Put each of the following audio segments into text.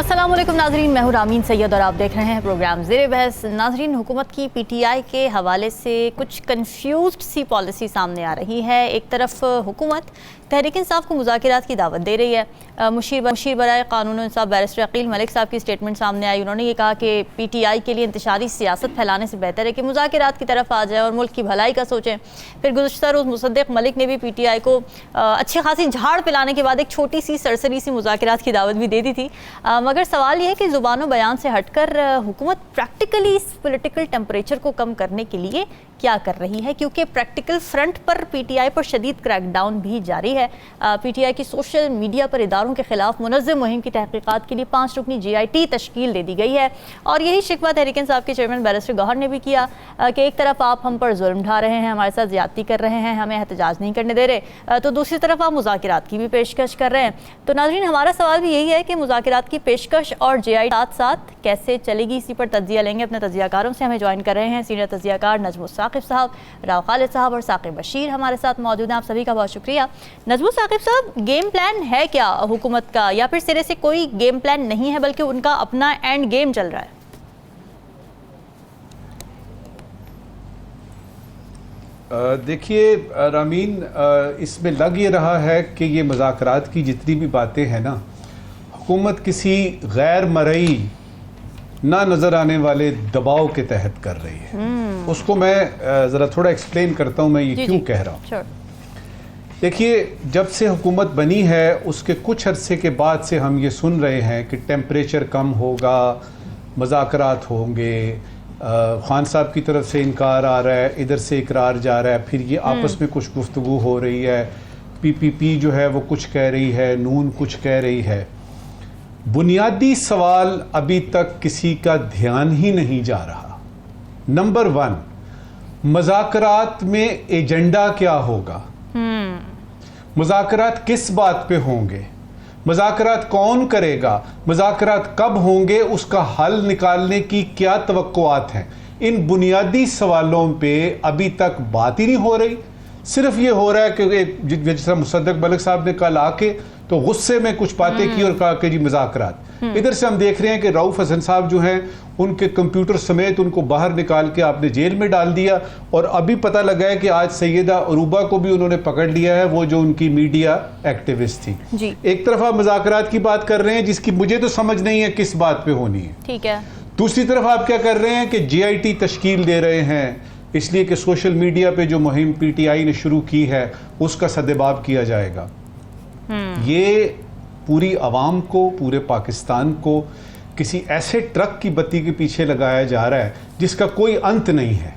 अस्सलाम वालेकुम नाजरीन, मैं हूं रामीन सैयद और आप देख रहे हैं प्रोग्राम ज़ेरे बहस। नाजरीन, हुकूमत की पीटीआई के हवाले से कुछ कन्फ्यूज्ड सी पॉलिसी सामने आ रही है। एक तरफ हुकूमत तहरीक इंसाफ को मुज़ाकरात की दावत दे रही है। मुशीर बराए कानून इंसाफ बैरिस्टर अकील मलिक साहब की स्टेटमेंट सामने आई। उन्होंने ये कहा कि पीटीआई के लिए इंतशारी सियासत फैलाने से बेहतर है कि मुज़ाकरात की तरफ आ जाए और मुल्क की भलाई का सोचें। फिर गुज़श्ता रोज़ मुसद्दिक मलिक ने भी पीटीआई को अच्छी खासी झाड़ पिलाने के बाद एक छोटी सी सरसरी सी मुज़ाकरात की दावत भी दे दी थी। मगर सवाल ये है कि ज़ुबानो बयान से हटकर हुकूमत प्रैक्टिकली इस पॉलिटिकल टेम्परेचर को कम करने के लिए क्या कर रही है, क्योंकि प्रैक्टिकल फ्रंट पर पीटीआई पर शदीद क्रैकडाउन भी जारी है। पीटीआई की सोशल मीडिया पर इदारों के खिलाफ मुनज़्ज़म मुहिम की तहकीकात के लिए 5 रुकनी GIT तश्कील दे दी गई है। और यही शिकवा तहरीक इंसाफ के चेयरमैन बैरिस्टर गौहर ने भी किया कि एक तरफ आप हम पर जुल्म ढा रहे हैं, हमारे साथ ज़्यादती कर रहे हैं, हमें एहतजाज नहीं करने दे रहे, तो दूसरी तरफ आप मुज़ाकरात की भी पेशकश कर रहे हैं। तो नाज़रीन, हमारा सवाल भी यही है कि मुज़ाकरात की पेशकश और GIT साथ साथ कैसे चलेगी, इसी पर तज्जिया लेंगे। अपने तज्जियाकारों से हमें ज्वाइन कर रहे हैं सीनियर तज्जियाकार नजमुल साकिब साहब, राव खालिद साहब और साकिब बशीर हमारे साथ मौजूद हैं। आप सभी का बहुत शुक्रिया। नजमुल साकिब साहब, गेम प्लान है क्या हुकूमत का, या फिर सिरे से कोई गेम प्लान नहीं है बल्कि उनका अपना एंड गेम चल रहा है? देखिए रामीन, इसमें लग ये रहा है कि ये मुज़ाकरात की जितनी भी बातें हैं ना, हुकूमत किसी गैर मरई ना नज़र आने वाले दबाव के तहत कर रही है। उसको मैं ज़रा थोड़ा एक्सप्लेन करता हूँ मैं ये क्यों कह रहा हूँ। देखिए, जब से हुकूमत बनी है उसके कुछ अरसे के बाद से हम ये सुन रहे हैं कि टेम्परेचर कम होगा, मुज़ाकरात होंगे, खान साहब की तरफ से इनकार आ रहा है, इधर से इकरार जा रहा है, फिर ये आपस में कुछ गुफ्तगू हो रही है, PPP जो है वो कुछ कह रही है, नून कुछ कह रही है। बुनियादी सवाल अभी तक किसी का ध्यान ही नहीं जा रहा। नंबर 1, मुज़ाकरात में एजेंडा क्या होगा, मुज़ाकरात किस बात पे होंगे, मुज़ाकरात कौन करेगा, मुज़ाकरात कब होंगे, उसका हल निकालने की क्या तवक्कुआत हैं। इन बुनियादी सवालों पे अभी तक बात ही नहीं हो रही। सिर्फ ये हो रहा है कि जिस तरह मुसद्दिक मलिक साहब ने कल आके तो गुस्से में कुछ बातें की और कहा कि जी मुज़ाकरात। इधर से हम देख रहे हैं कि रऊफ हसन साहब जो हैं उनके कंप्यूटर समेत उनको बाहर निकाल के आपने जेल में डाल दिया। और अभी पता लगा है कि आज सैयदा अरूबा को भी उन्होंने पकड़ लिया है, वो जो उनकी मीडिया एक्टिविस्ट थी जी। एक तरफ आप मुज़ाकरात की बात कर रहे हैं जिसकी मुझे तो समझ नहीं है किस बात पे होनी है, ठीक है। दूसरी तरफ आप क्या कर रहे हैं कि GIT तश्कील दे रहे हैं इसलिए कि सोशल मीडिया पे जो मुहिम PTI ने शुरू की है उसका सदेबाब किया जाएगा। ये पूरी आवाम को, पूरे पाकिस्तान को किसी ऐसे ट्रक की बत्ती के पीछे लगाया जा रहा है जिसका कोई अंत नहीं है।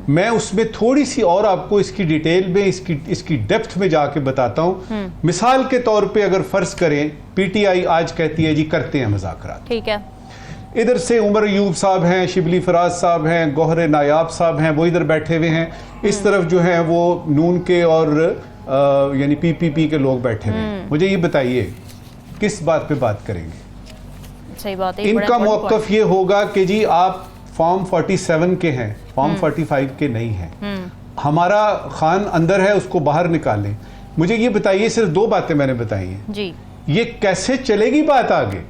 मैं उसमें थोड़ी सी और आपको इसकी डिटेल में, इसकी डेप्थ में जाके बताता हूँ। मिसाल के तौर पे अगर फर्ज करें PTI आज कहती है जी करते हैं मुज़ाकरात, ठीक है। इधर से उमर अयूब साहब हैं, शिबली फराज साहब हैं, गौहर नायाब साहब हैं, वो इधर बैठे हुए हैं। इस तरफ जो हैं वो नून के और यानी PPP के लोग बैठे हुए हैं। मुझे ये बताइए किस बात पे बात करेंगे? सही बात है। इनका मौक़िफ़ ये होगा कि जी आप फॉर्म 47 के हैं, फॉर्म 45 के नहीं हैं, हमारा खान अंदर है उसको बाहर निकालें। मुझे ये बताइए, सिर्फ 2 बातें मैंने बताई हैं जी, ये कैसे चलेगी बात आगे?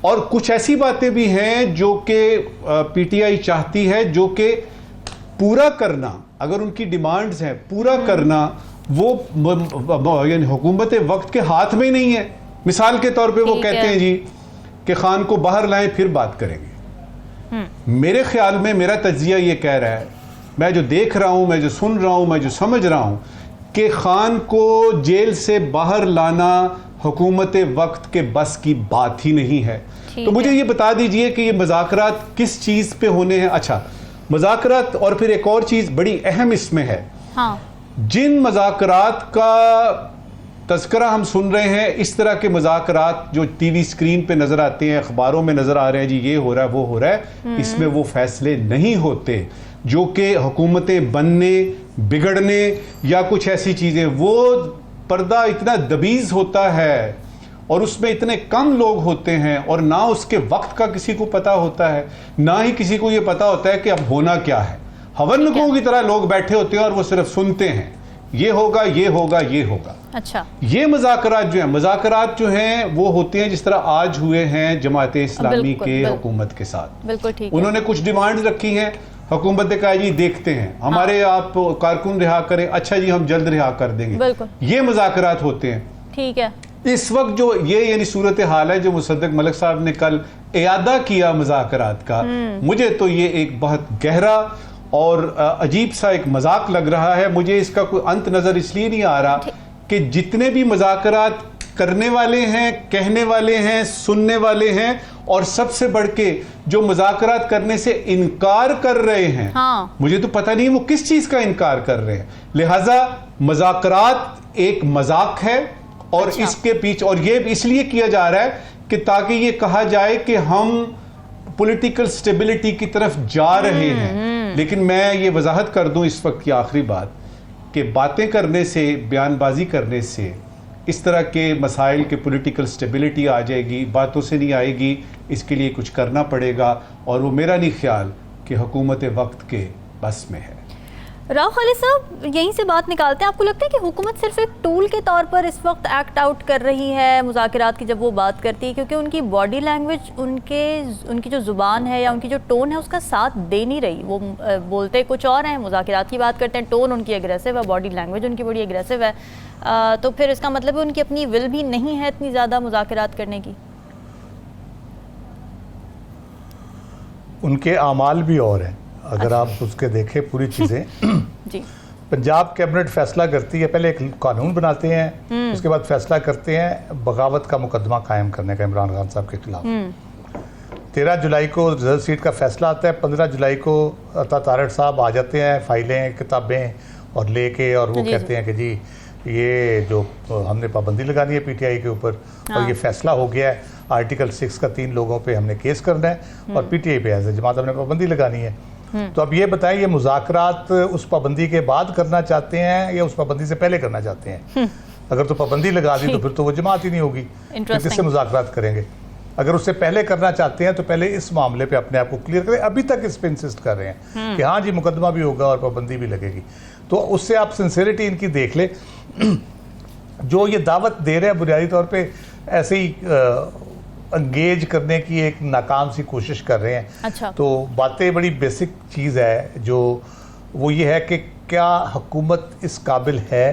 और कुछ ऐसी बातें भी हैं जो कि PTI चाहती है, जो कि पूरा करना, अगर उनकी डिमांड्स हैं पूरा करना, वो यानी हुकूमत वक्त के हाथ में ही नहीं है। मिसाल के तौर पे वो कहते हैं जी कि खान को बाहर लाएं फिर बात करेंगे। मेरे ख्याल में मेरा तज्जिया ये कह रहा है, मैं जो देख रहा हूं, मैं जो सुन रहा हूं, मैं जो समझ रहा हूं कि खान को जेल से बाहर लाना हुकूमत वक्त के बस की बात ही नहीं है। तो मुझे ये बता दीजिए कि ये मुज़ाकरात किस चीज़ पे होने हैं। अच्छा, मुज़ाकरात, और फिर एक और चीज़ बड़ी अहम इसमें है, हाँ। जिन मुज़ाकरात का तज़किरा हम सुन रहे हैं, इस तरह के मुज़ाकरात जो TV स्क्रीन पे नज़र आते हैं, अखबारों में नज़र आ रहे हैं जी ये हो रहा है वो हो रहा है, इसमें वो फैसले नहीं होते जो कि हुकूमतें बनने, बिगड़ने या कुछ ऐसी चीज़ें, वो पर्दा इतना दबीज़ होता है और उसमें इतने कम लोग होते हैं और ना उसके वक्त का किसी को पता होता है, ना ही किसी को ये पता होता है कि अब होना क्या है। हवन्नकों की तरह लोग बैठे होते हैं और वो सिर्फ सुनते हैं, ये होगा ये होगा ये होगा। अच्छा, ये मुज़ाकरात जो हैं वो होते हैं जिस तरह आज हुए हैं जमात इस्लामी के हुकूमत के साथ। बिल्कुल ठीक। उन्होंने कुछ डिमांड्स रखी हैं, हुकूमत ने कहा जी देखते हैं, हमारे आप कारकुन रिहा करें, अच्छा जी हम जल्द रिहा कर देंगे। बिल्कुल, ये मुज़ाकरात होते हैं। ठीक है। इस वक्त जो ये यानी सूरत हाल है जो मुसद्दक मलिक साहब ने कल इयादा किया मुज़ाकरात का, मुझे तो ये एक बहुत गहरा और अजीब सा एक मजाक लग रहा है। मुझे इसका कोई अंत नजर इसलिए नहीं आ रहा कि जितने भी मुज़ाकरात करने वाले हैं, कहने वाले हैं, सुनने वाले हैं, और सबसे बढ़ के जो मुज़ाकरात करने से इनकार कर रहे हैं, मुझे तो पता नहीं वो किस चीज का इनकार कर रहे हैं। लिहाजा मुज़ाकरात एक मजाक है और इसके पीछे, और ये इसलिए किया जा रहा है कि ताकि ये कहा जाए कि हम पॉलिटिकल स्टेबिलिटी की तरफ जा रहे हैं। लेकिन मैं ये वजाहत कर दूं इस वक्त की आखिरी बात कि बातें करने से, बयानबाजी करने से इस तरह के मसाइल के पॉलिटिकल स्टेबिलिटी आ जाएगी, बातों से नहीं आएगी। इसके लिए कुछ करना पड़ेगा, और वो मेरा नहीं ख्याल कि हुकूमत वक्त के बस में है। राव खालिद साहब, यहीं से बात निकालते हैं, आपको लगता है कि हुकूमत सिर्फ एक टूल के तौर पर इस वक्त एक्ट आउट कर रही है मुज़ाकरात की जब वो बात करती है, क्योंकि उनकी बॉडी लैंग्वेज, उनकी जो ज़ुबान है या उनकी जो टोन है उसका साथ दे नहीं रही। वो बोलते कुछ और हैं, मुज़ाकरात की बात करते हैं, टोन उनकी एग्रेसिव है, बॉडी लैंग्वेज उनकी बड़ी एग्रेसिव है, तो फिर इसका मतलब है उनकी अपनी विल भी नहीं है इतनी ज़्यादा मुज़ाकरात करने की। उनके आमाल भी और हैं, अगर आप उसके देखें पूरी चीज़ें। जी, पंजाब कैबिनेट फैसला करती है, पहले एक कानून बनाते हैं, उसके बाद फैसला करते हैं बगावत का मुकदमा कायम करने का इमरान खान साहब के खिलाफ। 13 जुलाई को रिजल्ट सीट का फैसला आता है, 15 जुलाई को अता तारड़ साहब आ जाते हैं, फाइलें किताबें और लेके, और वो कहते हैं कि जी ये जो हमने पाबंदी लगानी है पीटीआई के ऊपर, और ये फैसला हो गया है, आर्टिकल 6 का 3 लोगों पे हमने केस करना है और पीटीआई पे एज ए जमात हमने पाबंदी लगानी है। तो अब ये बताएं, ये मुज़ाकरात उस पाबंदी के बाद करना चाहते हैं या उस पाबंदी से पहले करना चाहते हैं? अगर तो पाबंदी लगा दी तो फिर तो वो जमात ही नहीं होगी, किससे मुज़ाकरात करेंगे? अगर उससे पहले करना चाहते हैं तो पहले इस मामले पे अपने आप को क्लियर करें। अभी तक इस पे इंसिस्ट कर रहे हैं कि हाँ जी मुकदमा भी होगा और पाबंदी भी लगेगी, तो उससे आप सिंसियरिटी इनकी देख ले। जो ये दावत दे रहे हैं बुनियादी तौर पे ऐसे ही एंगेज करने की एक नाकाम सी कोशिश कर रहे हैं। अच्छा। तो बातें बड़ी बेसिक चीज़ है, जो वो ये है कि क्या हुकूमत इस काबिल है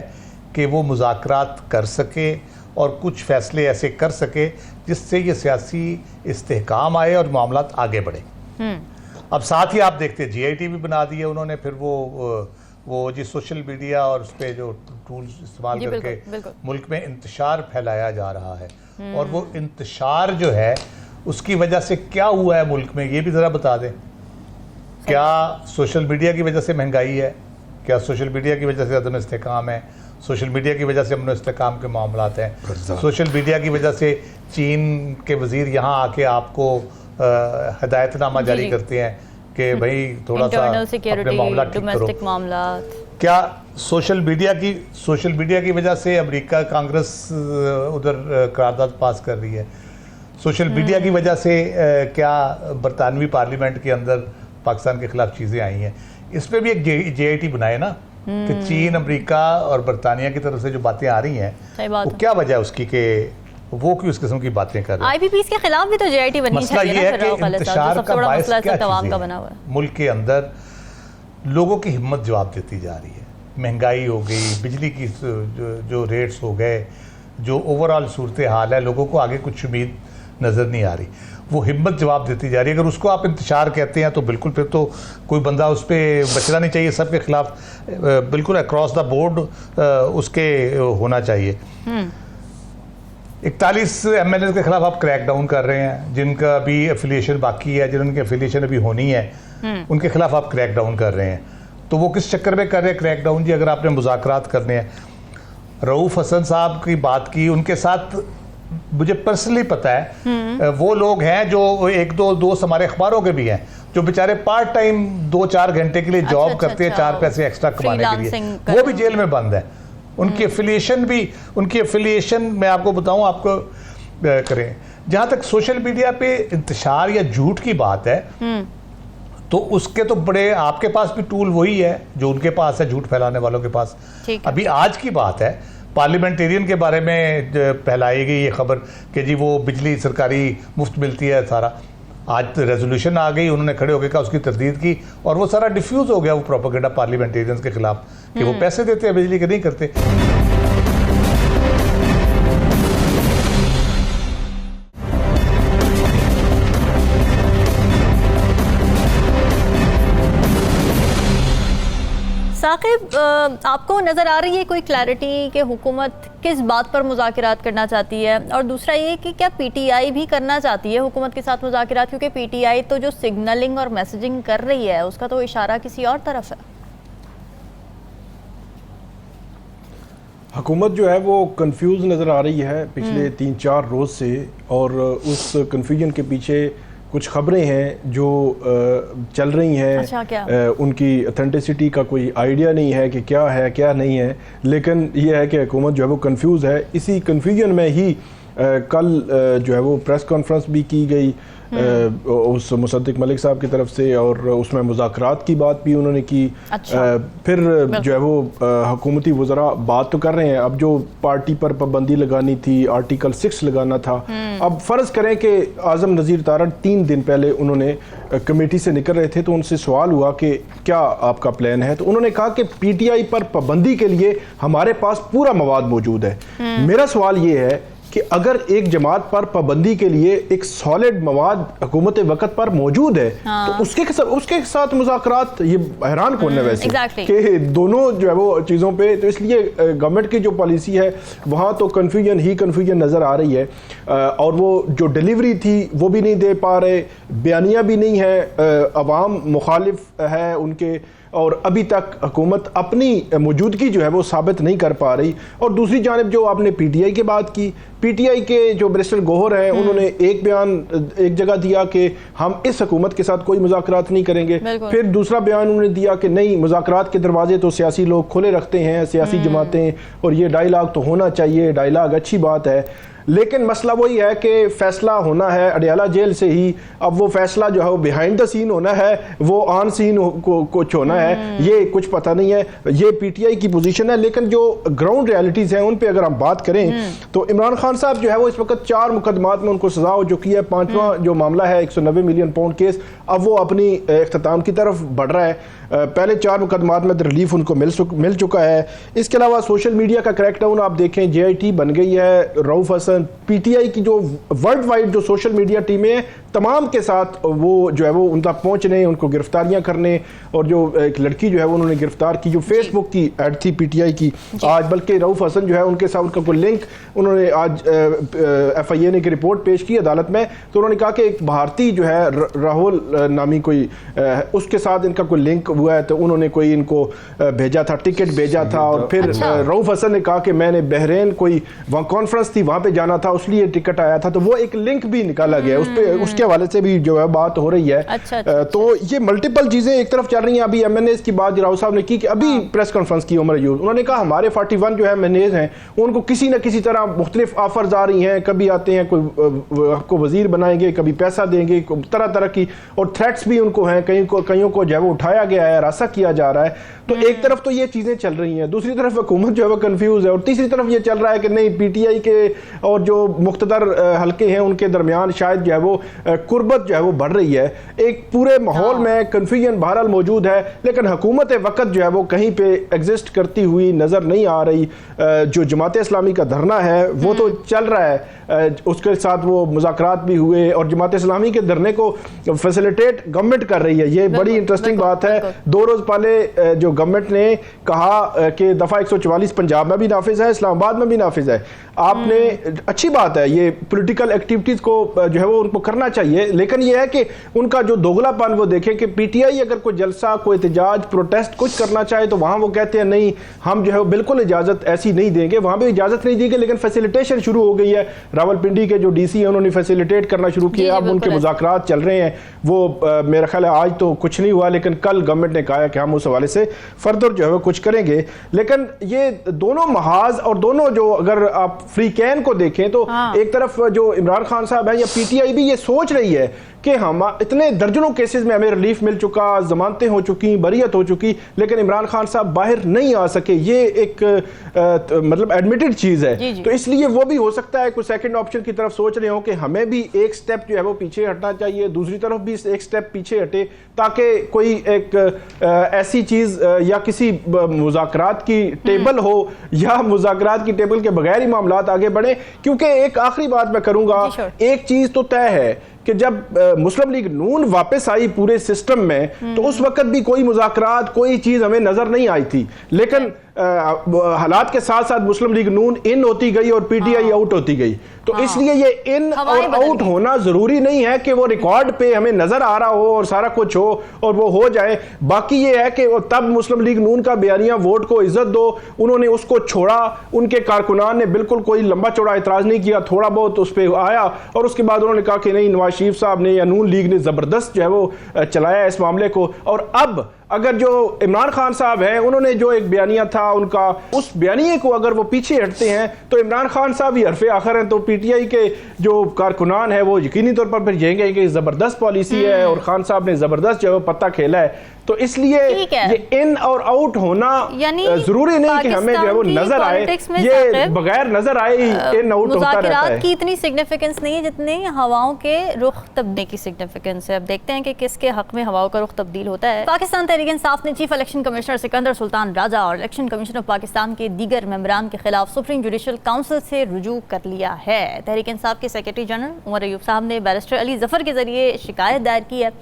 कि वो मुज़ाकरात कर सके और कुछ फ़ैसले ऐसे कर सके जिससे ये सियासी इस्तेहकाम आए और मामलात आगे बढ़े। अब साथ ही आप देखते GIT भी बना दिए उन्होंने, फिर वो जी सोशल मीडिया और उस पर जो टूल्स इस्तेमाल करके मुल्क में इंतशार फैलाया जा रहा है, और वो इंतशार जो है उसकी वजह से क्या हुआ है मुल्क में, ये भी ज़रा बता दें। क्या सोशल मीडिया की वजह से महंगाई है? क्या सोशल मीडिया की वजह से अदम इस्तेहकाम है? सोशल मीडिया की वजह से अमन इस्तेहकाम के मामलात हैं? सोशल मीडिया की वजह से चीन के वज़ीर यहाँ आके आपको हिदायतनामा जारी करते हैं कि भाई थोड़ा सा अपने मामला ठीक करो। क्या सोशल मीडिया की वजह से अमेरिका कांग्रेस उधर करारदाद पास कर रही है? सोशल मीडिया की वजह से क्या बरतानवी पार्लियामेंट के अंदर पाकिस्तान के खिलाफ चीज़ें आई हैं? इस पर भी एक JIT बनाए ना कि चीन, अमेरिका और बरतानिया की तरफ से जो बातें आ रही हैं वो क्या वजह है उसकी कि वो क्यों इस किस्म की बातें कर रहे हैं? IPPs के खिलाफ भी तो JIT बनी मसला ये है कि इंतशार का बायस क्या चीज़ है? मुल्क के अंदर लोगों की हिम्मत जवाब देती जा रही है। महंगाई हो गई, बिजली की जो रेट्स हो गए, जो ओवरऑल सूरत हाल है, लोगों को आगे कुछ उम्मीद नज़र नहीं आ रही, वो हिम्मत जवाब देती जा रही है। अगर उसको आप इंतशार कहते हैं तो बिल्कुल फिर तो कोई बंदा उस पर बचना नहीं चाहिए, सबके खिलाफ बिल्कुल अक्रॉस द बोर्ड उसके होना चाहिए। 41 MLA के खिलाफ आप क्रैक डाउन कर रहे हैं, जिनका अभी एफिलिएशन बाकी है, जिनकी एफिलिएशन अभी होनी है, उनके खिलाफ आप क्रैक डाउन कर रहे हैं। तो वो किस चक्कर में कर रहे हैं क्रैक डाउन जी? अगर आपने मुज़ाकरात करने हैं, रऊफ़ हसन साहब की बात की, उनके साथ मुझे पर्सनली पता है वो लोग हैं जो एक दो दोस्त हमारे अखबारों के भी हैं जो बेचारे पार्ट टाइम 2-4 घंटे के लिए जॉब करते हैं 4 पैसे एक्स्ट्रा कमाने के लिए, वो भी जेल में बंद है। उनकी एफिलिएशन मैं आपको बताऊं, आपको करें। जहां तक सोशल मीडिया पे इंतशार या झूठ की बात है, तो उसके तो बड़े, आपके पास भी टूल वही है जो उनके पास है, झूठ फैलाने वालों के पास। अभी आज की बात है, पार्लियामेंटेरियन के बारे में फैलाई गई ये खबर कि जी वो बिजली सरकारी मुफ्त मिलती है सारा, आज तो रेजोल्यूशन आ गई, उन्होंने खड़े होकर कहा उसकी तरदीद की और वो सारा डिफ्यूज हो गया वो प्रोपेगेंडा पार्लियामेंटेरियंस के खिलाफ कि वो पैसे देते हैं बिजली के नहीं करते। साकिब, आपको नज़र आ रही है कोई क्लैरिटी कि हुकूमत किस बात पर मुज़ाकरात करना चाहती है? और दूसरा ये कि क्या पीटीआई भी करना चाहती है हुकूमत के साथ मुज़ाकरात, क्योंकि पीटीआई तो जो सिग्नलिंग और मैसेजिंग कर रही है उसका तो इशारा किसी और तरफ है। हुकूमत जो है वो कंफ्यूज नज़र आ रही है पिछले 3-4 रोज़ से, और उस कंफ्यूजन के पीछे कुछ खबरें हैं जो चल रही हैं। अच्छा, क्या? उनकी ऑथेंटिसिटी का कोई आइडिया नहीं है कि क्या है क्या नहीं है, लेकिन ये है कि हुकूमत जो है वो कंफ्यूज है। इसी कंफ्यूजन में ही कल जो है वो प्रेस कॉन्फ्रेंस भी की गई उस मुसद्दिक मलिक साहब की तरफ से, और उसमें मुज़ाकरात की बात भी उन्होंने की। अच्छा। फिर जो है वो हुकूमती वज़रा बात तो कर रहे हैं, अब जो पार्टी पर पाबंदी लगानी थी, आर्टिकल 6 लगाना था, अब फ़र्ज़ करें कि आज़म नज़ीर तारड़ 3 दिन पहले उन्होंने कमेटी से निकल रहे थे, तो उनसे सवाल हुआ कि क्या आपका प्लान है, तो उन्होंने कहा कि पीटीआई पर पाबंदी के लिए हमारे पास पूरा मवाद मौजूद है। मेरा सवाल ये है कि अगर एक जमात पर पाबंदी के लिए एक सॉलिड मवाद हुकूमत वक्त पर मौजूद है, तो उसके साथ मुज़ाकरात, ये हैरान कौन है वैसे कि दोनों जो है वो चीज़ों पे। तो इसलिए गवर्नमेंट की जो पॉलिसी है वहाँ तो कन्फ्यूजन ही कन्फ्यूजन नज़र आ रही है, और वो जो डिलीवरी थी वो भी नहीं दे पा रहे, बयानिया भी नहीं है, अवाम मुखालिफ है उनके, और अभी तक हुकूमत अपनी मौजूदगी जो है वो साबित नहीं कर पा रही। और दूसरी जानिब जो आपने पीटीआई की बात की, पीटीआई के जो बैरिस्टर गोहर हैं उन्होंने एक बयान एक जगह दिया कि हम इस हुकूमत के साथ कोई मुज़ाकरात नहीं करेंगे, फिर दूसरा बयान उन्होंने दिया कि नहीं, मुज़ाकरात के दरवाजे तो सियासी लोग खुले रखते हैं, सियासी जमातें, और ये डायलाग तो होना चाहिए, डायलाग अच्छी बात है, लेकिन मसला वही है कि फैसला होना है अडियाला जेल से ही। अब वो फैसला जो है वो बिहाइंड द सीन होना है, वो ऑन सीन कुछ होना है, ये कुछ पता नहीं है। ये पीटीआई की पोजीशन है, लेकिन जो ग्राउंड रियलिटीज़ हैं उन पे अगर हम बात करें तो इमरान खान साहब जो है वो इस वक्त 4 मुकदमात में उनको सजा हो चुकी है। 5वां जो मामला है 190 मिलियन पाउंड केस, अब वो अपनी इख्तिताम की तरफ बढ़ रहा है। पहले 4 मुकदमात में रिलीफ उनको मिल चुका है। इसके अलावा सोशल मीडिया का क्रैकडाउन आप देखें, JIT बन गई है, रऊफ हसन, पीटीआई की जो वर्ल्ड वाइड जो सोशल मीडिया टीमें हैं तमाम के साथ वो जो है वो उनका पहुंचने, उनको गिरफ्तारियां करने, और जो एक लड़की जो है वो उन्होंने गिरफ्तार की जो फेसबुक की ऐड थी पीटीआई की, आज बल्कि रऊफ हसन जो है उनके साथ उनका कोई लिंक, उन्होंने आज FIA ने एक रिपोर्ट पेश की अदालत में, तो उन्होंने कहा कि एक भारतीय जो है राहुल नामी कोई उसके साथ इनका कोई लिंक हुआ है, तो उन्होंने कोई इनको भेजा था, टिकट भेजा था, और फिर रऊफ हसन ने कहा कि मैंने बहरीन कोई वहाँ कॉन्फ्रेंस थी वहाँ पे जाना था, उसलिए टिकट आया था, तो वो एक लिंक भी निकाला गया उस पे, उसके हवाले से भी जो है बात हो रही है। तो ये मल्टीपल चीजें एक तरफ चल रही हैं। अभी MNAs की बात राव साहब ने की कि अभी प्रेस कॉन्फ्रेंस की उमर यूज, उन्होंने कहा हमारे 41 जो है MNAs हैं उनको किसी न किसी तरह मुख्तलिफ ऑफर्स आ रही हैं, कभी आते हैं कोई आपको वजीर बनाएंगे, कभी पैसा देंगे, तरह तरह की, और थ्रेट्स भी उनको हैं, कईयों को जो है वो उठाया गया है, हरासा किया जा रहा है। तो एक तरफ तो ये चीजें चल रही हैं, दूसरी तरफ हुकूमत जो है वो कंफ्यूज है, और तीसरी तरफ ये चल रहा है कि नहीं, पीटीआई के और जो मुख्तदर हल्के हैं उनके दरमियान शायद जो है वो कुर्बत जो है वो बढ़ रही है। एक पूरे माहौल में कंफ्यूजन बहरहाल मौजूद है, लेकिन हुकूमत वक्त जो है वो कहीं पे एग्जिस्ट करती हुई नजर नहीं आ रही। जो जमात इस्लामी का धरना है वो तो चल रहा है, उसके साथ वो मुज़ाकरात भी हुए, और जमात इस्लामी के धरने को फैसिलिटेट गवर्नमेंट कर रही है। ये बड़ी इंटरेस्टिंग बात है। 2 रोज पहले जो गवर्नमेंट ने कहा कि दफ़ा 144 पंजाब में भी नाफिज है, इस्लामाबाद में भी नाफिज है। आपने अच्छी बात है, ये पॉलिटिकल एक्टिविटीज को जो है वो उनको करना चाहिए, लेकिन ये है कि उनका जो दोगलापन वो देखें कि पीटीआई अगर कोई जलसा, कोई एहतजाज, प्रोटेस्ट कुछ करना चाहे तो वहां वो कहते हैं नहीं, हम जो है बिल्कुल इजाजत ऐसी नहीं देंगे, वहां भी इजाजत नहीं दी गई, लेकिन फैसिलिटेशन शुरू हो गई है। रावलपिंडी के जो DC है उन्होंने फैसिलिटेट करना शुरू किया, अब उनके मुज़ाकरात चल रहे हैं। वो मेरा ख्याल है आज तो कुछ नहीं हुआ, लेकिन कल गवर्नमेंट ने कहा है कि हम उस हवाले से फर्दर जो है वो कुछ करेंगे। लेकिन ये दोनों महाज और दोनों जो अगर आप फ्री कैन को देखें तो एक तरफ जो इमरान खान साहब है या पीटीआई भी ये सोच रही है कि हम इतने दर्जनों केसेस में हमें रिलीफ मिल चुका, जमानतें हो चुकी, बरीयत हो चुकी, लेकिन इमरान खान साहब बाहर नहीं आ सके। ये एक मतलब एडमिटेड चीज़ है। तो इसलिए वो भी हो सकता है कुछ सेकंड ऑप्शन की तरफ सोच रहे हो कि हमें भी एक स्टेप जो है वो पीछे हटना चाहिए, दूसरी तरफ भी एक स्टेप पीछे हटे, ताकि कोई एक ऐसी चीज़ या किसी मुज़ाकरात की टेबल हो या मुज़ाकरात की टेबल के बगैर ही मामलात आगे बढ़े। क्योंकि एक आखिरी बात मैं करूंगा, एक चीज़ तो तय है कि जब मुस्लिम लीग नून वापस आई पूरे सिस्टम में, तो उस वक्त भी कोई मुज़ाकरात, कोई चीज़ हमें नज़र नहीं आई थी। लेकिन हालात के साथ साथ मुस्लिम लीग नून इन होती गई और पीटीआई आउट होती गई। तो इसलिए ये इन और आउट होना जरूरी नहीं है कि वो रिकॉर्ड पे हमें नजर आ रहा हो और सारा कुछ हो और वो हो जाए। बाकी ये है कि तब मुस्लिम लीग नून का बयानिया वोट को इज्जत दो, उन्होंने उसको छोड़ा, उनके कारकुनान ने बिल्कुल कोई लंबा चौड़ा इतराज नहीं किया, थोड़ा बहुत उस पर आया और उसके बाद उन्होंने कहा कि नहीं, नवाज शरीफ साहब ने या नून लीग ने जबरदस्त जो है वो चलाया इस मामले को। और अब अगर जो इमरान खान साहब हैं, उन्होंने जो एक बयानिया था उनका, उस बयानिए को अगर वो पीछे हटते हैं तो इमरान खान साहब ही हरफे आखिर हैं। तो पीटीआई के जो कारकुनान है वो यकीनी तौर पर फिर कहेंगे कि जबरदस्त पॉलिसी है और खान साहब ने जबरदस्त जो है पत्ता खेला है। तो इसलिए ये इन और आउट होना जरूरी नहीं कि हमें जो है वो नजर आए, ये बगैर नजर आए इन आउट होता रहता है। की इतनी सिग्निफिकेंस नहीं है जितनी हवाओं के रुख तब्दील की सिग्निफिकेंस है। अब देखते हैं कि किसके हक में हवाओं का रुख तब्दील होता है। पाकिस्तान तहरीक इंसाफ ने chief election commissioner Sikandar Sultan Raja और इलेक्शन कमीशन ऑफ पाकिस्तान के दीगर मेंबरान के खिलाफ सुप्रीम जुडिशल काउंसिल से रुजू कर लिया है। तहरीक इंसाफ के सेक्रेटरी जनरल उमर अयूब साहब ने बैरिस्टर अली जफर के जरिए शिकायत दायर की है,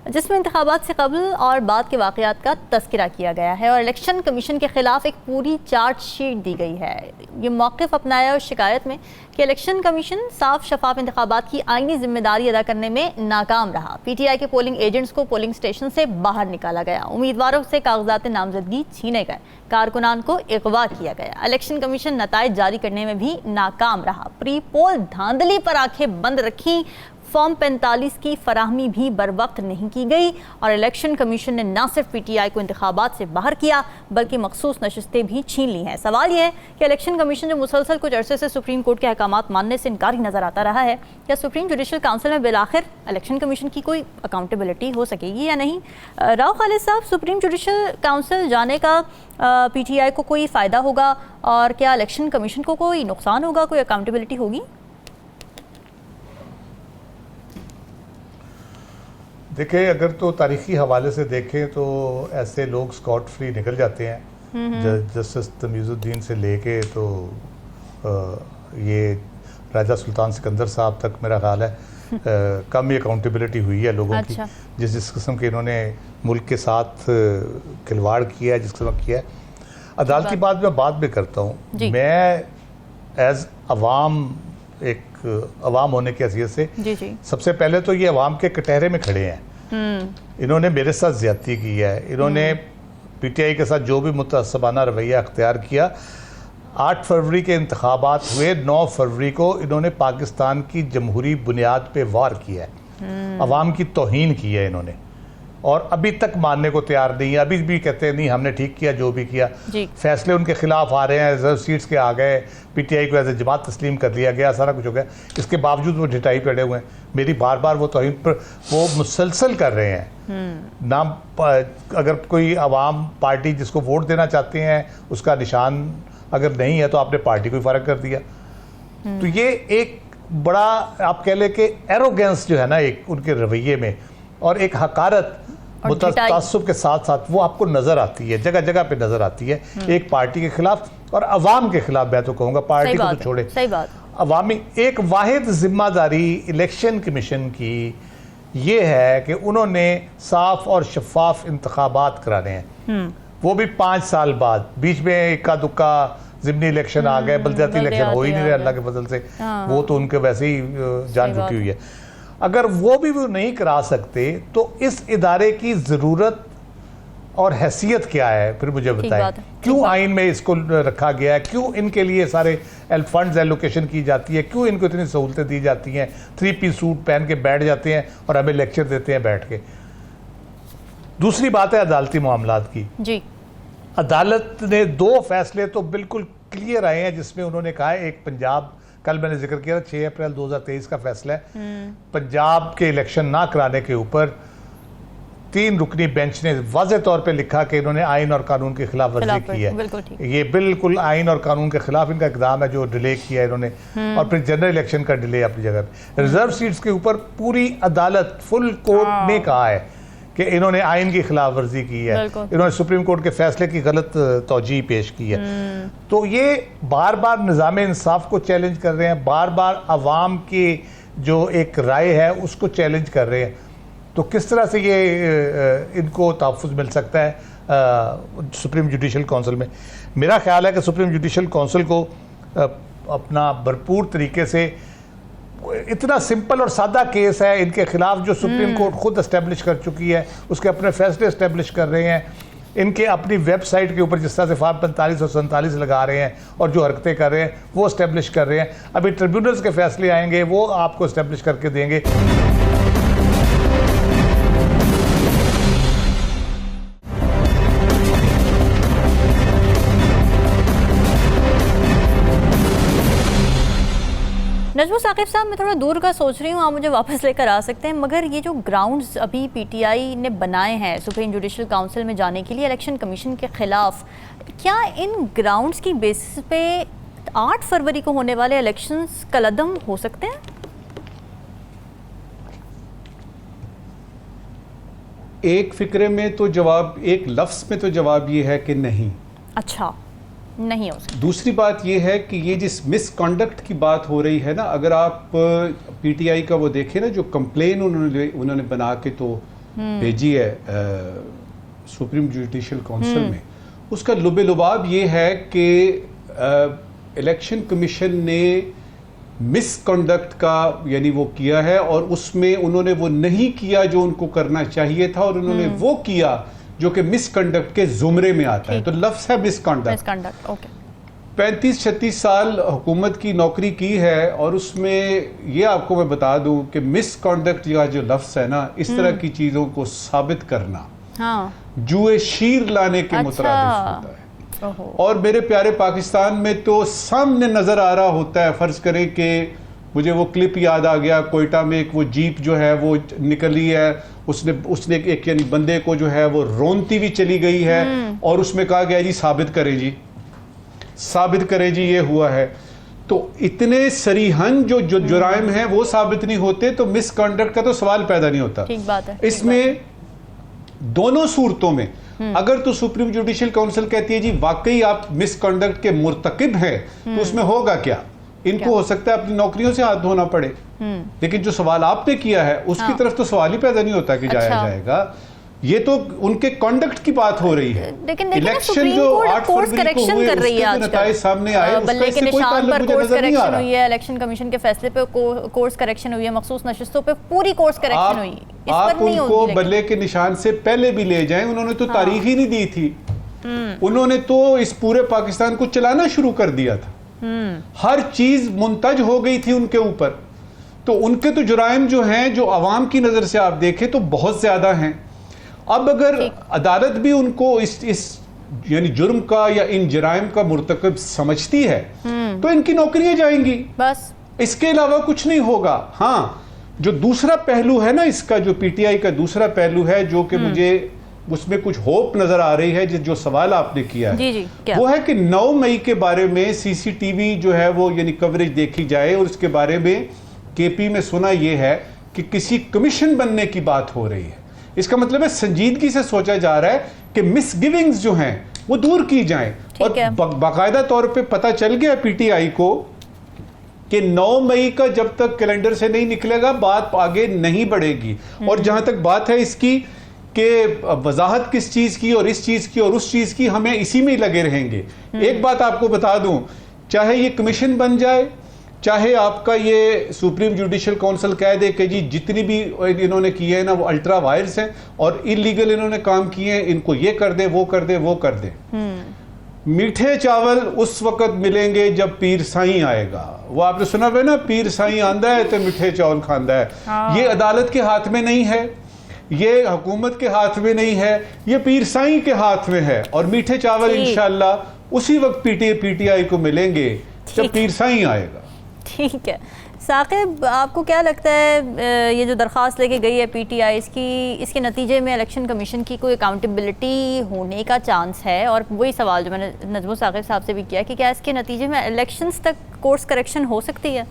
जिसमें इंतखाबात से कबल और बाद के वाक़यात का तज़किरा किया गया है और इलेक्शन कमीशन के खिलाफ एक पूरी चार्जशीट दी गई है। ये मौक़िफ़ अपनाया उस शिकायत में कि इलेक्शन कमीशन साफ शफाफ इंतखाबात की आइनी जिम्मेदारी अदा करने में नाकाम रहा। पीटीआई के पोलिंग एजेंट्स को पोलिंग स्टेशन से बाहर निकाला गया, उम्मीदवारों से कागजात नामजदगी छीने गए, कारकुनान को अगवा किया गया। इलेक्शन कमीशन नताइज जारी करने में भी नाकाम रहा। प्री पोल धांधली पर आंखें बंद रखी, फॉर्म 45 की फराहमी भी बर वक्त नहीं की गई और इलेक्शन कमीशन ने न सिर्फ पीटीआई को इंतखाबात से बाहर किया बल्कि मखसूस नशिस्तें भी छीन ली हैं। सवाल यह है कि इलेक्शन कमीशन जो मुसलसल कुछ अरसे से सुप्रीम कोर्ट के अहकामात मानने से इनकारी नजर आता रहा है, क्या सुप्रीम जुडिशल काउंसिल में बिलाखिर इलेक्शन कमीशन की कोई अकाउंटेबिलिटी हो सकेगी या नहीं? राव खालिद साहब, सुप्रीम जुडिशल काउंसिल जाने का पीटीआई को कोई फ़ायदा होगा और क्या इलेक्शन कमीशन को कोई नुकसान होगा, कोई अकाउंटेबिलिटी होगी? देखिए, अगर तो तारीखी हवाले से देखें तो ऐसे लोग स्कॉट फ्री निकल जाते हैं। जस्टिस तमीज़ुद्दीन से लेके तो ये राजा सुल्तान सिकंदर साहब तक मेरा ख्याल है कम ही अकाउंटेबिलिटी हुई है लोगों की, जिस किस्म के इन्होंने मुल्क के साथ खिलवाड़ किया है, जिस किस्म किया है। अदालत की बात मैं बाद में करता हूँ। मैं एज अवाम, एक अवाम होने की हैसियत से सबसे पहले तो ये अवाम के कटहरे में खड़े हैं। इन्होंने मेरे साथ ज्यादती की है, इन्होंने पीटीआई के साथ जो भी मुतअस्सबाना रवैया अख्तियार किया। 8 फरवरी के इंतखाबात हुए, 9 फरवरी को इन्होंने पाकिस्तान की जमहूरी बुनियाद पे वार किया है, अवाम की तौहीन की है इन्होंने, और अभी तक मानने को तैयार नहीं है। अभी भी कहते हैं नहीं हमने ठीक किया, जो भी किया। फैसले उनके खिलाफ आ रहे हैं, रिजर्व सीट्स के आ गए, पीटीआई को एज ए जमात तस्लीम कर लिया गया, सारा कुछ हो गया। इसके बावजूद वो ढिटाई पे अड़े हुए हैं। मेरी बार बार वो तौहीन पर वो मुसलसल कर रहे हैं। नाम अगर कोई आवाम पार्टी जिसको वोट देना चाहते हैं उसका निशान अगर नहीं है तो आपने पार्टी को ही फ़र्क कर दिया। तो ये एक बड़ा आप कह लें कि एरोगेंस जो है ना एक उनके रवैये में, और एक हकारत मुतअस्सिब के साथ साथ वो आपको नजर आती है, जगह जगह पे नजर आती है, एक पार्टी के खिलाफ और अवाम के खिलाफ। मैं तो कहूँगा पार्टी को तो छोड़े, सही बात, अवामी एक वाहिद जिम्मेदारी इलेक्शन कमीशन की ये है कि उन्होंने साफ और शफाफ इंतखाबात कराने हैं, वो भी 5 साल बाद। बीच में इक्का दुक्का ज़िमनी इलेक्शन आ गए, बलदियाती इलेक्शन हो ही नहीं रहे अल्लाह के फजल से, वो तो उनके वैसे ही जान छुट्टी हुई है। अगर वो भी वो नहीं करा सकते तो इस इदारे की ज़रूरत और हैसियत क्या है, फिर मुझे बताएं। क्यों आइन में इसको रखा गया है, क्यों इनके लिए सारे फंड्स एलोकेशन की जाती है, क्यों इनको इतनी सहूलतें दी जाती हैं, 3 पीस सूट पहन के बैठ जाते हैं और हमें लेक्चर देते हैं बैठ के। दूसरी बात है अदालती मामलात की जी। अदालत ने 2 फैसले तो बिल्कुल क्लियर आए हैं जिसमें उन्होंने कहा है, एक पंजाब कल मैंने जिक्र किया 6 अप्रैल 2023 का फैसला है पंजाब के इलेक्शन ना कराने के ऊपर 3 रुकनी बेंच ने वाज़े तौर पे लिखा कि इन्होंने आइन और कानून की खिलाफ वर्जी की है। बिल्कुल ठीक। ये बिल्कुल आइन और कानून के खिलाफ इनका इकदाम है जो डिले किया इन्होंने, और फिर जनरल इलेक्शन का डिले अपनी जगह पे। रिजर्व सीट्स के ऊपर पूरी अदालत फुल कोर्ट ने कहा है कि इन्होंने आइन की खिलाफ वर्जी की है, इन्होंने सुप्रीम कोर्ट के फैसले की गलत तौजीह पेश की है। तो ये बार बार निज़ाम इंसाफ को चैलेंज कर रहे हैं, बार बार अवाम की जो एक राय है उसको चैलेंज कर रहे हैं। तो किस तरह से ये इनको तहफ़्फ़ुज़ मिल सकता है सुप्रीम जुडिशल काउंसिल में? मेरा ख्याल है कि सुप्रीम जुडिशल काउंसिल को अपना भरपूर तरीके से, इतना सिंपल और सादा केस है इनके खिलाफ जो सुप्रीम कोर्ट खुद एस्टेब्लिश कर चुकी है, उसके अपने फैसले एस्टेब्लिश कर रहे हैं, इनके अपनी वेबसाइट के ऊपर जिस तरह से फार्म 45 और 47 लगा रहे हैं और जो हरकतें कर रहे हैं वो एस्टेब्लिश कर रहे हैं। अभी ट्रिब्यूनल्स के फैसले आएंगे वो आपको एस्टेब्लिश करके देंगे। नजमो साकिब साहब, मैं थोड़ा दूर का सोच रही हूँ, आप मुझे वापस लेकर आ सकते हैं, मगर ये जो ग्राउंड्स अभी पीटीआई ने बनाए हैं सुप्रीम जुडिशल काउंसिल में जाने के लिए इलेक्शन कमीशन के खिलाफ, क्या इन ग्राउंड्स की बेसिस पे 8 फरवरी को होने वाले इलेक्शंस कलअदम हो सकते हैं? एक फिक्रे में तो जवाब, एक लफ्ज़ में तो जवाब ये है कि नहीं। अच्छा, नहीं हो सकता। दूसरी बात यह है कि ये जिस मिसकंडक्ट की बात हो रही है ना, अगर आप पीटीआई का वो देखें ना, जो कंप्लेन उन्होंने बना के तो भेजी है सुप्रीम जुडिशल काउंसिल में, उसका लुबे लुबाब ये है कि इलेक्शन कमीशन ने मिसकंडक्ट का यानी वो किया है, और उसमें उन्होंने वो नहीं किया जो उनको करना चाहिए था, और उन्होंने वो किया जो कि मिसकंडक्ट के जुमरे में आता है। तो लफ्ज़ है मिसकंडक्ट। ओके। 35-36 साल हुकूमत की नौकरी की है, और उसमें ये आपको मैं बता दूं कि मिसकंडक्ट का जो लफ्ज़ है ना, इस तरह की चीज़ों को साबित करना जुए शीर लाने के मुतरादिफ होता है। और मेरे प्यारे पाकिस्तान में तो सामने नज़र आ रहा होता है। फ़र्ज़ करें कि मुझे वो क्लिप याद आ गया, कोयटा में एक वो जीप जो है वो निकली है, उसने एक यानी बंदे को जो है वो रोनती भी चली गई है, और उसमें कहा गया जी साबित करें जी ये हुआ है। तो इतने सरीहन जो जुराइम हैं वो साबित नहीं होते, तो मिसकंडक्ट का तो सवाल पैदा नहीं होता। ठीक बात है। इसमें दोनों सूरतों में अगर तो सुप्रीम जुडिशल काउंसिल कहती है जी वाकई आप मिसकंडक्ट के मुर्तकिब हैं, तो उसमें होगा क्या? इनको हो सकता है अपनी नौकरियों से हाथ धोना पड़े, लेकिन जो सवाल आपने किया है उसकी तरफ तो सवाल ही पैदा नहीं होता कि जाया जाएगा। ये तो उनके कंडक्ट की बात हो रही है। लेकिन इलेक्शन जो 8 फरवरी को हुए, उसके नतीजे सामने आए, उसका इससे कोई ताल्लुक मुझे नजर नहीं आ रहा। हुई है इलेक्शन कमीशन के फैसले पे कोर्स करेक्शन हुई है, मखसूस नशिस्तों पे पूरी कोर्स करेक्शन हुई। आप उनको बल्ले के निशान से पहले भी ले जाएं, उन्होंने तो तारीख ही नहीं दी थी। उन्होंने तो इस पूरे पाकिस्तान को चलाना शुरू कर दिया था। हर चीज मुंतज हो गई थी उनके ऊपर। तो उनके तो जुराइम जो हैं, जो अवाम की नजर से आप देखें तो बहुत ज्यादा हैं। अब अगर अदालत भी उनको इस यानी जुर्म का या इन जराइम का मुर्तकब समझती है, तो इनकी नौकरियां जाएंगी, बस इसके अलावा कुछ नहीं होगा। हाँ, जो दूसरा पहलू है ना इसका, जो पीटीआई का दूसरा पहलू है, जो कि मुझे उसमें कुछ होप नजर आ रही है, जो सवाल आपने किया है वो है कि 9 मई के बारे में सीसीटीवी जो है वो यानी कवरेज देखी जाए, और उसके बारे में केपी में सुना ये है कि किसी कमीशन बनने की बात हो रही है। इसका मतलब है संजीदगी से सोचा जा रहा है कि मिसगिविंग्स जो हैं वो दूर की जाएं, और बाकायदा तौर पे पता चल गया पीटीआई को कि 9 मई का जब तक कैलेंडर से नहीं निकलेगा बात आगे नहीं बढ़ेगी। और जहां तक बात है इसकी कि वजाहत किस चीज़ की और इस चीज़ की और उस चीज़ की, हमें इसी में ही लगे रहेंगे। एक बात आपको बता दूं, चाहे ये कमीशन बन जाए, चाहे आपका ये सुप्रीम जुडिशल काउंसिल कह दे कि जी जितनी भी इन्होंने किए हैं ना वो अल्ट्रा वायर्स हैं और इलीगल इन्होंने काम किए हैं, इनको ये कर दे वो कर दे वो कर दे, मीठे चावल उस वक्त मिलेंगे जब पीर साईं आएगा। वो आपने सुना है ना, पीर साईं आंदा है तो मीठे चावल खांदा है। ये अदालत के हाथ में नहीं है, ये हुकूमत के हाथ में नहीं है, ये पीर साईं के हाथ में है। और मीठे चावल इंशाअल्लाह उसी वक्त पीटीआई को मिलेंगे जब पीर साईं आएगा। ठीक है साकिब, आपको क्या लगता है ये जो दरख्वास्त लेके गई है पीटीआई, इसके नतीजे में इलेक्शन कमीशन की कोई अकाउंटेबिलिटी होने का चांस है? और वही सवाल जो मैंने नजमो साकिब साहब से भी किया कि क्या इसके नतीजे में इलेक्शंस तक कोर्स करेक्शन हो सकती है?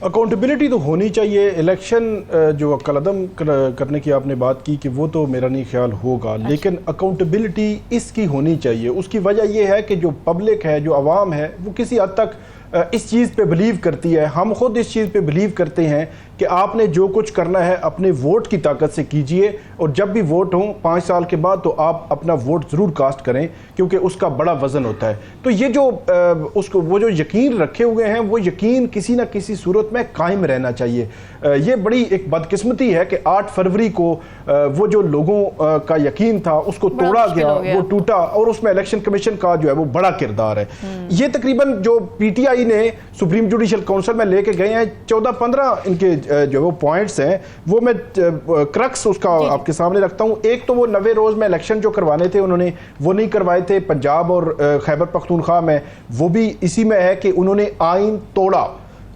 अकाउंटेबिलिटी तो होनी चाहिए। इलेक्शन जो कलअदम करने की आपने बात की कि वो तो मेरा नहीं ख्याल होगा, लेकिन अकाउंटेबिलिटी इसकी होनी चाहिए। उसकी वजह ये है कि जो पब्लिक है, जो आवाम है, वो किसी हद तक इस चीज़ पे बिलीव करती है। हम खुद इस चीज़ पे बिलीव करते हैं कि आपने जो कुछ करना है अपने वोट की ताकत से कीजिए, और जब भी वोट हो 5 साल के बाद तो आप अपना वोट ज़रूर कास्ट करें, क्योंकि उसका बड़ा वज़न होता है। तो ये जो उसको वो जो यकीन रखे हुए हैं, वो यकीन किसी न किसी सूरत में कायम रहना चाहिए। ये बड़ी एक बदकिस्मती है कि 8 फरवरी को वो जो लोगों का यकीन था उसको तोड़ा गया, वो टूटा, और उसमें इलेक्शन कमीशन का जो है वो बड़ा किरदार है। ये तकरीबन जो पीटीआई ने सुप्रीम जुडिशल काउंसिल में लेके गए हैं 14-15 इनके जो वो पॉइंट्स हैं, वो मैं क्रक्स उसका आपके सामने रखता हूं। एक तो वो 90 रोज में इलेक्शन जो करवाने थे उन्होंने वो नहीं करवाए थे। पंजाब और खैबर पख्तूनख्वा में वो भी इसी में है कि उन्होंने आइन तोड़ा।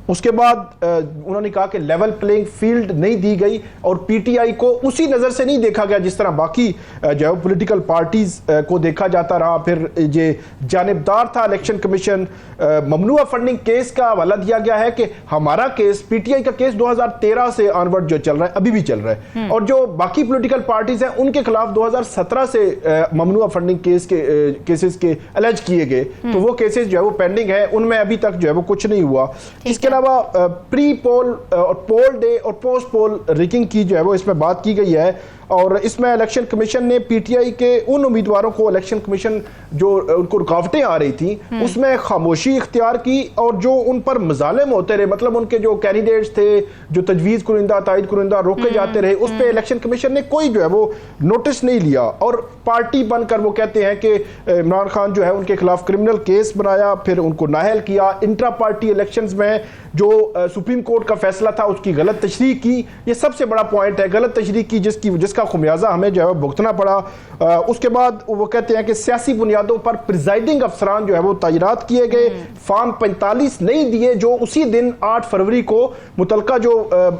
उसके बाद उन्होंने कहा कि लेवल प्लेइंग फील्ड नहीं दी गई, और पीटीआई को उसी नज़र से नहीं देखा गया जिस तरह बाकी जो है पॉलिटिकल पार्टीज को देखा जाता रहा। फिर ये जानिबदार था इलेक्शन कमीशन। ममनुआ फंडिंग केस का हवाला दिया गया है कि हमारा केस, पीटीआई का केस 2013 से ऑनवर्ड जो चल रहा है, अभी भी चल रहा है, और जो बाकी पॉलिटिकल पार्टीज हैं उनके खिलाफ 2017 से ममनुआ फंडिंग केसेस के अलेज किए गए। तो वो केसेस जो है वो पेंडिंग है, उनमें अभी तक जो है वो कुछ नहीं हुआ। इसके अलावा प्री पोल और पोल डे और पोस्ट पोल रिगिंग की जो है वो इसमें बात की गई है, और इसमें इलेक्शन कमीशन ने पीटीआई के उन उम्मीदवारों को, इलेक्शन कमीशन जो उनको रुकावटें आ रही थी उसमें खामोशी इख्तियार की, और जो उन पर मजालिम होते रहे, मतलब उनके जो कैंडिडेट्स थे जो तजवीज़ कुरिंदा, तायद कुरिंदा रोके जाते रहे, उस पर इलेक्शन कमीशन ने कोई जो है वो नोटिस नहीं लिया। और पार्टी बनकर वो कहते हैं कि इमरान खान जो है उनके खिलाफ क्रिमिनल केस बनाया, फिर उनको नाअहल किया। इंट्रा पार्टी इलेक्शंस में जो सुप्रीम कोर्ट का फैसला था उसकी गलत तशरीह की, ये सबसे बड़ा पॉइंट है, गलत तशरीह की जिसका खुमियाजा हमें जो है भुगतना पड़ा। उसके बाद वो कहते हैं कि सियासी बुनियादों पर प्रिजाइडिंग अफसरान जो है वो तैनात किए गए, फॉर्म 45 नहीं दिए जो उसी दिन 8 फरवरी को मुतलका जो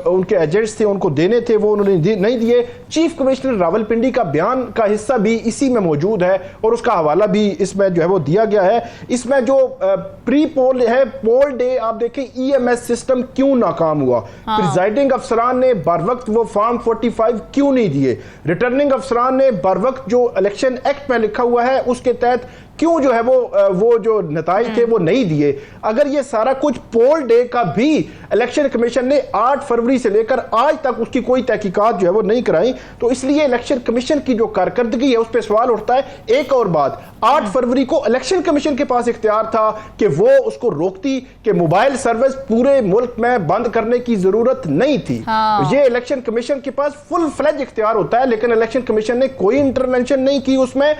उनके एजेंट्स थे उनको देने थे, वो उन्होंने नहीं दिए। चीफ कमिश्नर रावलपिंडी का बयान का हिस्सा भी इसी में मौजूद है, और उसका हवाला भी इसमें जो है वो दिया गया है। इसमें जो प्री पोल है, पोल डे, आप देखें ईएमएस सिस्टम क्यों नाकाम हुआ, प्रिजाइडिंग अफसरान ने बर वक्त वो फॉर्म 45 क्यों नहीं दिए, रिटर्निंग अफसरान ने बर वक्त जो इलेक्शन एक्ट में लिखा हुआ है उसके तहत क्यों जो है वो जो नताइज थे वो नहीं दिए। अगर ये सारा कुछ पोल डे का भी इलेक्शन कमीशन ने 8 फरवरी से लेकर आज तक उसकी कोई तहकीकात जो है वो नहीं कराई, तो इसलिए इलेक्शन कमीशन की जो कारकर्दगी है उस पर सवाल उठता है। एक और बात, 8 फरवरी को इलेक्शन कमीशन के पास इख्तियार था कि वो उसको रोकती कि मोबाइल सर्विस पूरे मुल्क में बंद करने की जरूरत नहीं थी। ये इलेक्शन कमीशन के पास फुल फ्लेज इख्तियार होता है, लेकिन इलेक्शन कमीशन ने कोई इंटरवेंशन नहीं की उसमें।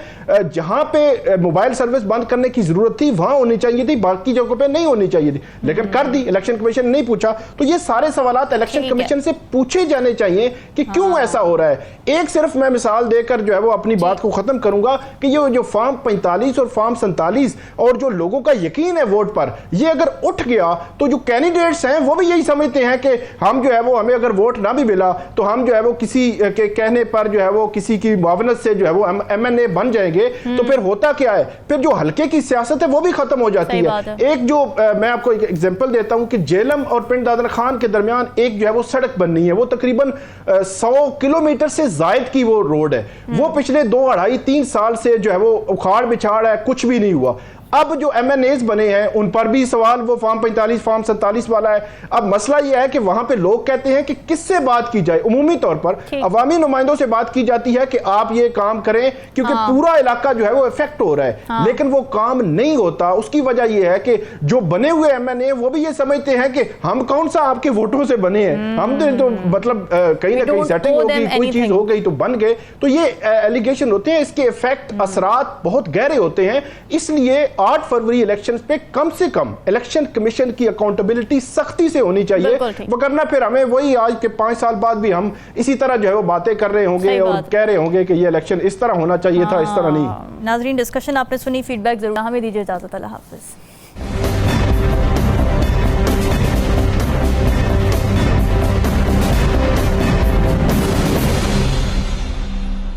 जहां पे मोबाइल सर्विस बंद करने की जरूरत थी वहां होनी चाहिए थी, बाकी जगहों पे नहीं होनी चाहिए थी, लेकिन कर दी। इलेक्शन कमीशन ने नहीं पूछा, तो ये सारे सवालात इलेक्शन कमीशन से पूछे जाने चाहिए कि क्यों ऐसा हो रहा है। एक सिर्फ मैं मिसाल देकर जो है वो अपनी बात को खत्म करूंगा कि ये जो फॉर्म 45 और फॉर्म 47 और जो लोगों का यकीन है वोट पर, ये अगर उठ गया तो जो कैंडिडेट्स हैं वो भी यही समझते हैं कि हम जो है वो, हमें अगर वोट ना भी मिला तो हम जो है वो किसी के कहने पर जो है वो किसी की मुआवनत से जो है वो एमएनए बन जाएंगे। तो फिर होता क्या है, फिर जो हल्के की सियासत है वो भी खत्म हो जाती है। एक जो मैं आपको एक एग्जांपल देता हूं कि जेलम और पिंड दादर खान के दरमियान एक जो है वो सड़क बननी है, वो तकरीबन 100 किलोमीटर से जायद की वो रोड है, वो पिछले 2-2.5-3 साल से जो है वो उखाड़ बिछाड़ है, कुछ भी नहीं हुआ। अब जो एमएनएज बने हैं उन पर भी सवाल वो फॉर्म 45 फॉर्म 47 वाला है। अब मसला यह है कि वहां पे लोग कहते हैं कि किससे बात की जाए, उमूमी तौर पर अवामी नुमाइंदों से बात की जाती है कि आप ये काम करें क्योंकि पूरा इलाका जो है वो इफेक्ट हो रहा है, लेकिन वो काम नहीं होता। उसकी वजह यह है कि जो बने हुए एमएनए वो भी ये समझते हैं कि हम कौन सा आपके वोटों से बने हैं, हम तो मतलब कहीं ना कहीं सेटिंग हो गई, कोई चीज हो गई तो बन गए। तो ये एलिगेशन होते हैं, इसके इफेक्ट असरात बहुत गहरे होते हैं। इसलिए 8 फरवरी इलेक्शंस पे कम से कम इलेक्शन कमीशन की अकाउंटेबिलिटी सख्ती से होनी चाहिए, बिल्कुल ठीक। वरना फिर हमें वही आज के 5 साल बाद भी हम इसी तरह जो है वो बातें कर रहे होंगे सही और बात। कह रहे होंगे कि ये इलेक्शन इस तरह होना चाहिए था, इस तरह नहीं। नाजरीन, डिस्कशन आपने सुनी, फीडबैक जरूर हमें दीजिए इजाजत। अल्लाह हाफिज।